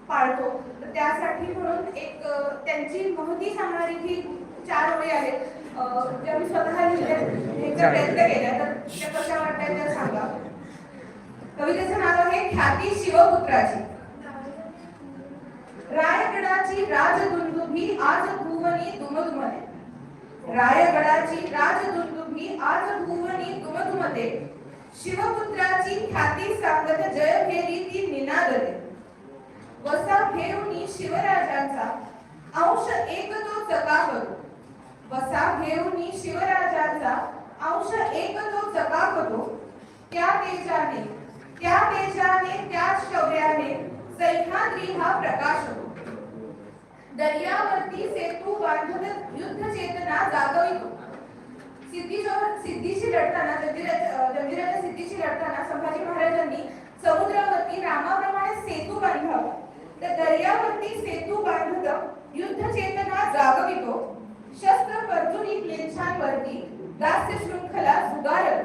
पाळतो. तर त्यासाठी म्हणून एक त्यांची महती सांगणारी ही 4 ओळी आहेत ज्या मी स्वतः लिहिल्या प्रयत्न केला. तर त्या कशा वाटल्या त्या सांगा. कवितेचं नाव आहे ख्याती शिवपुत्राची. रायगडाची राजदुंदुभी आज भुवनी दुमदुमते. रायगडाची राजदुंदुभी आज भुवनी दुमदुमते. शिवपुत्राची ख्याती सांगत जय फेरी ती निनादते. वसा घेऊनी शिवराजांचा अंश एक तो चकाकतो. वसा घेऊनी शिवराजांचा अंश एक तो चकाकतो. त्या तेजाने त्या शौर्याने सह्याद्री हा प्रकाश होतो. दर्यावरती सेतू बांधून युद्ध चेतना जागवितो. सिद्धीशी लढताना जंजिराच्या सिद्धीशी लढताना संभाजी महाराजांनी समुद्रावरती रामाप्रमाणे सेतू बांधावा. तर दर्यावरती सेतू बांधत युद्ध चेतना जागवितो. शस्त्र परतुनी क्लेच्छांवरती दास्य शृंखला झुगारत.